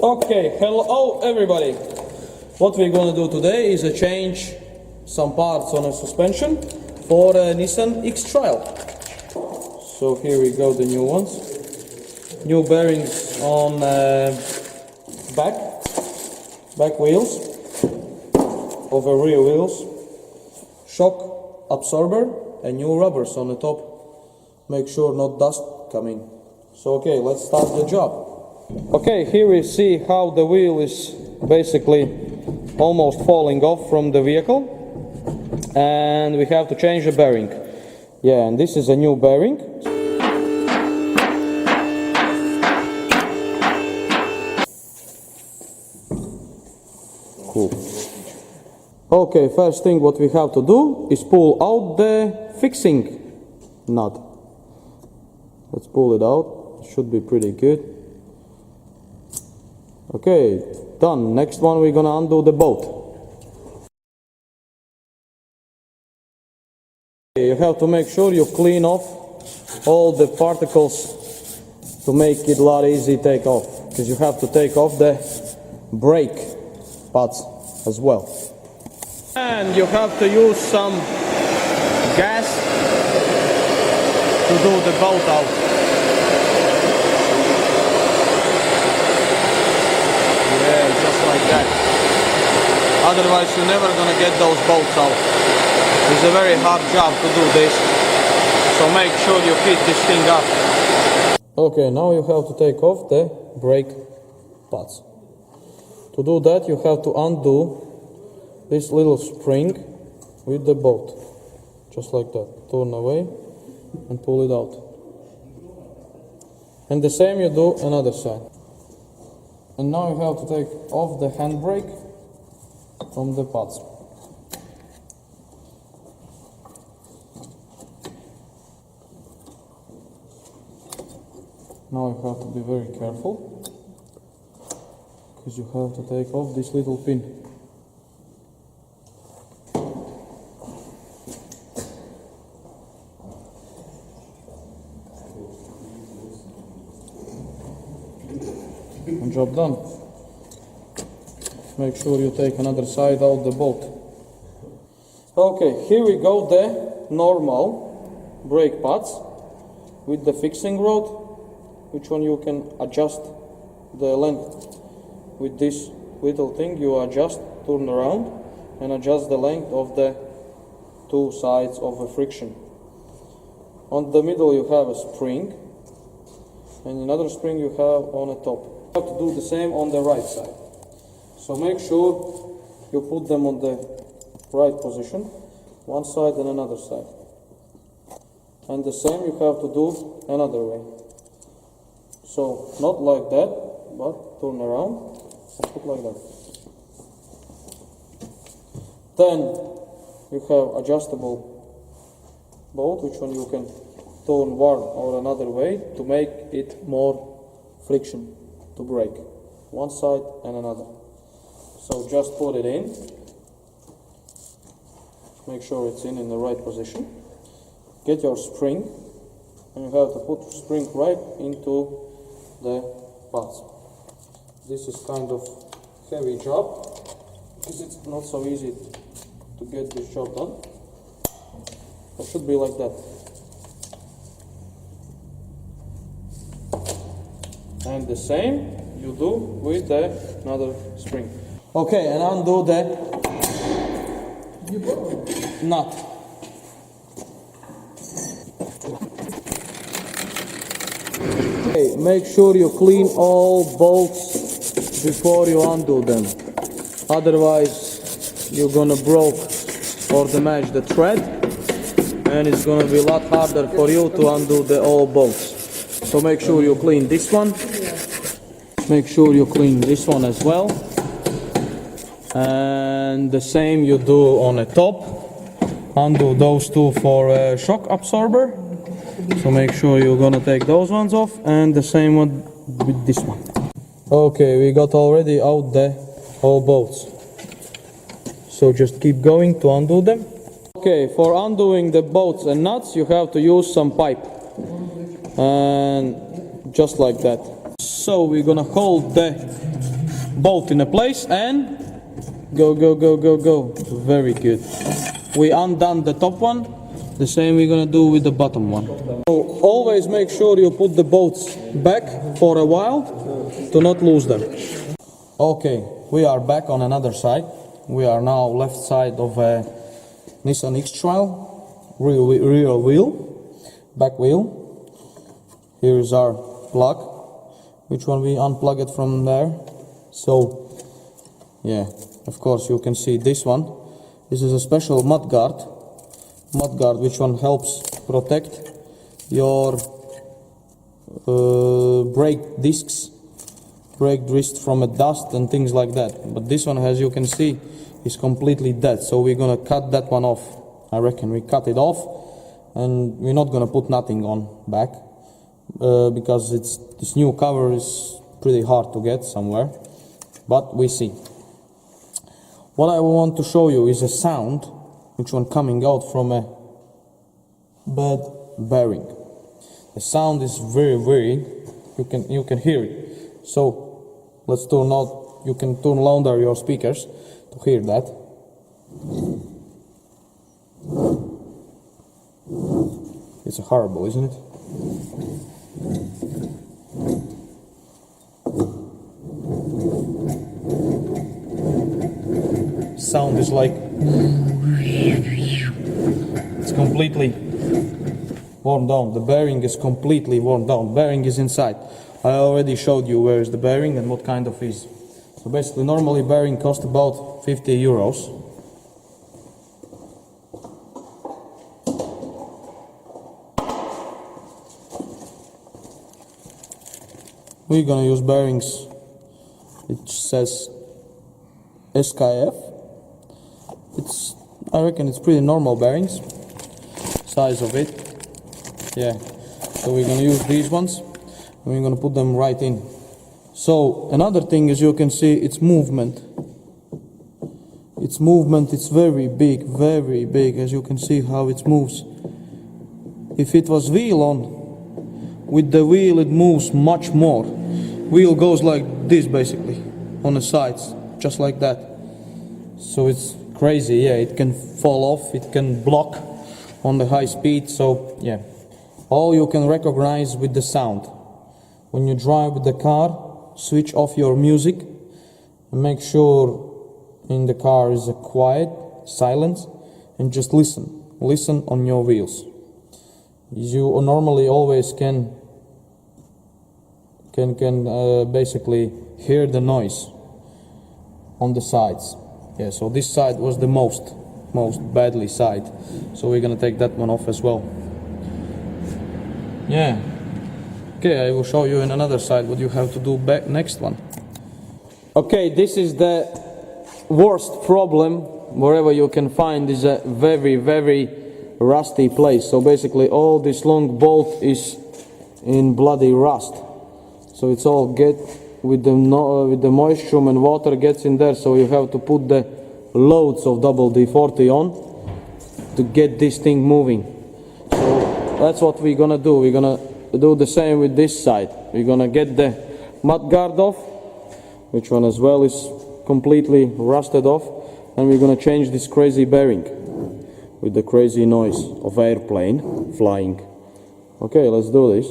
Okay, hello everybody. What we're gonna do today is change some parts on a suspension for a Nissan X-Trail. So here we go, the new ones. New bearings on back wheels over rear wheels. Shock absorber and new rubbers on the top. Make sure not dust coming. So okay, let's start the job. Okay, here we see how the wheel is basically almost falling off from the vehicle, and we have to change the bearing. Yeah, and this is a new bearing. Cool. Okay, first thing what we have to do is pull out the fixing nut. Let's pull it out. It should be pretty good. Okay, done. Next one, we're gonna undo the bolt. You have to make sure you clean off all the particles to make it a lot easy to take off, because you have to take off the brake pads as well. And you have to use some gas to do the bolt out. Like that. Otherwise you're never gonna get those bolts out. It's a very hard job to do this, so make sure you fit this thing up. Okay, now you have to take off the brake pads. To do that you have to undo this little spring with the bolt, just like that. Turn away and pull it out, and the same you do another side. And now you have to take off the handbrake from the pads. Now you have to be very careful, because you have to take off this little pin. And job done. Make sure you take another side out the bolt. Okay, here we go, the normal brake pads with the fixing rod, which one you can adjust the length. With this little thing you adjust, turn around and adjust the length of the two sides of a friction. On the middle you have a spring, and another spring you have on the top. You have to do the same on the right side. So make sure you put them on the right position, one side and another side. And the same you have to do another way. So not like that, but turn around and put like that. Then you have adjustable bolt, which one you can turn one or another way to make it more friction to brake, one side and another. So just put it in, make sure it's in the right position, get your spring, and you have to put spring right into the pads. This is kind of heavy job, because it's not so easy to get this job done. It should be like that. And the same you do with the another spring. Okay, and undo the nut. Okay, make sure you clean all bolts before you undo them. Otherwise you're gonna broke or damage the thread, and it's gonna be a lot harder for you to undo the all bolts. So make sure you clean this one. Make sure you clean this one as well. And the same you do on the top. Undo those two for a shock absorber. So make sure you're gonna take those ones off, and the same one with this one. Okay, we got already out the all bolts. So just keep going to undo them. Okay, for undoing the bolts and nuts you have to use some pipe. And just like that. So we're gonna hold the bolt in a place and go, go, go, go, go. Very good. We undone the top one. The same we're gonna do with the bottom one. So always make sure you put the bolts back for a while to not lose them. Okay, we are back on another side. We are now left side of a Nissan X-Trail, rear wheel, back wheel. Here is our plug, which one we unplug it from there. So, yeah, of course you can see this one. This is a special mud guard, which one helps protect your brake discs from a dust and things like that. But this one, as you can see, is completely dead. So we're gonna cut that one off. I reckon we cut it off, and we're not gonna put nothing on back because this new cover is pretty hard to get somewhere. But we see. What I want to show you is a sound, which one coming out from a bad bearing. The sound is very. You can hear it. So let's turn out. You can turn louder your speakers to hear that. It's horrible, isn't it? Sound is like it's completely worn down. The bearing is completely worn down. Bearing is inside. I already showed you where is the bearing and what kind of is. So basically, normally bearing cost about 50 euros. We're gonna use bearings. It says SKF. I reckon it's pretty normal bearings. Size of it. Yeah. So we're gonna use these ones, and we're gonna put them right in. So another thing is, you can see its movement. Its movement is very big, as you can see how it moves. If it was wheel on, with the wheel it moves much more. Wheel goes like this basically on the sides, just like that. So it's crazy. Yeah, it can fall off, it can block on the high speed. So yeah, all you can recognize with the sound. When you drive with the car, switch off your music and make sure in the car is a quiet silence, and just listen on your wheels. You normally always can basically hear the noise on the sides. Yeah, so this side was the most badly side, so we're gonna take that one off as well. Yeah. Okay, I will show you in another side what you have to do back next one. Okay, this is the worst problem wherever you can find is a very rusty place. So basically all this long bolt is in bloody rust. So it's all get with the moisture and water gets in there. So you have to put the loads of WD-40 on to get this thing moving. So that's what we're gonna do. We're gonna do the same with this side. We're gonna get the mud guard off, which one as well is completely rusted off, and we're gonna change this crazy bearing with the crazy noise of airplane flying. Okay, let's do this.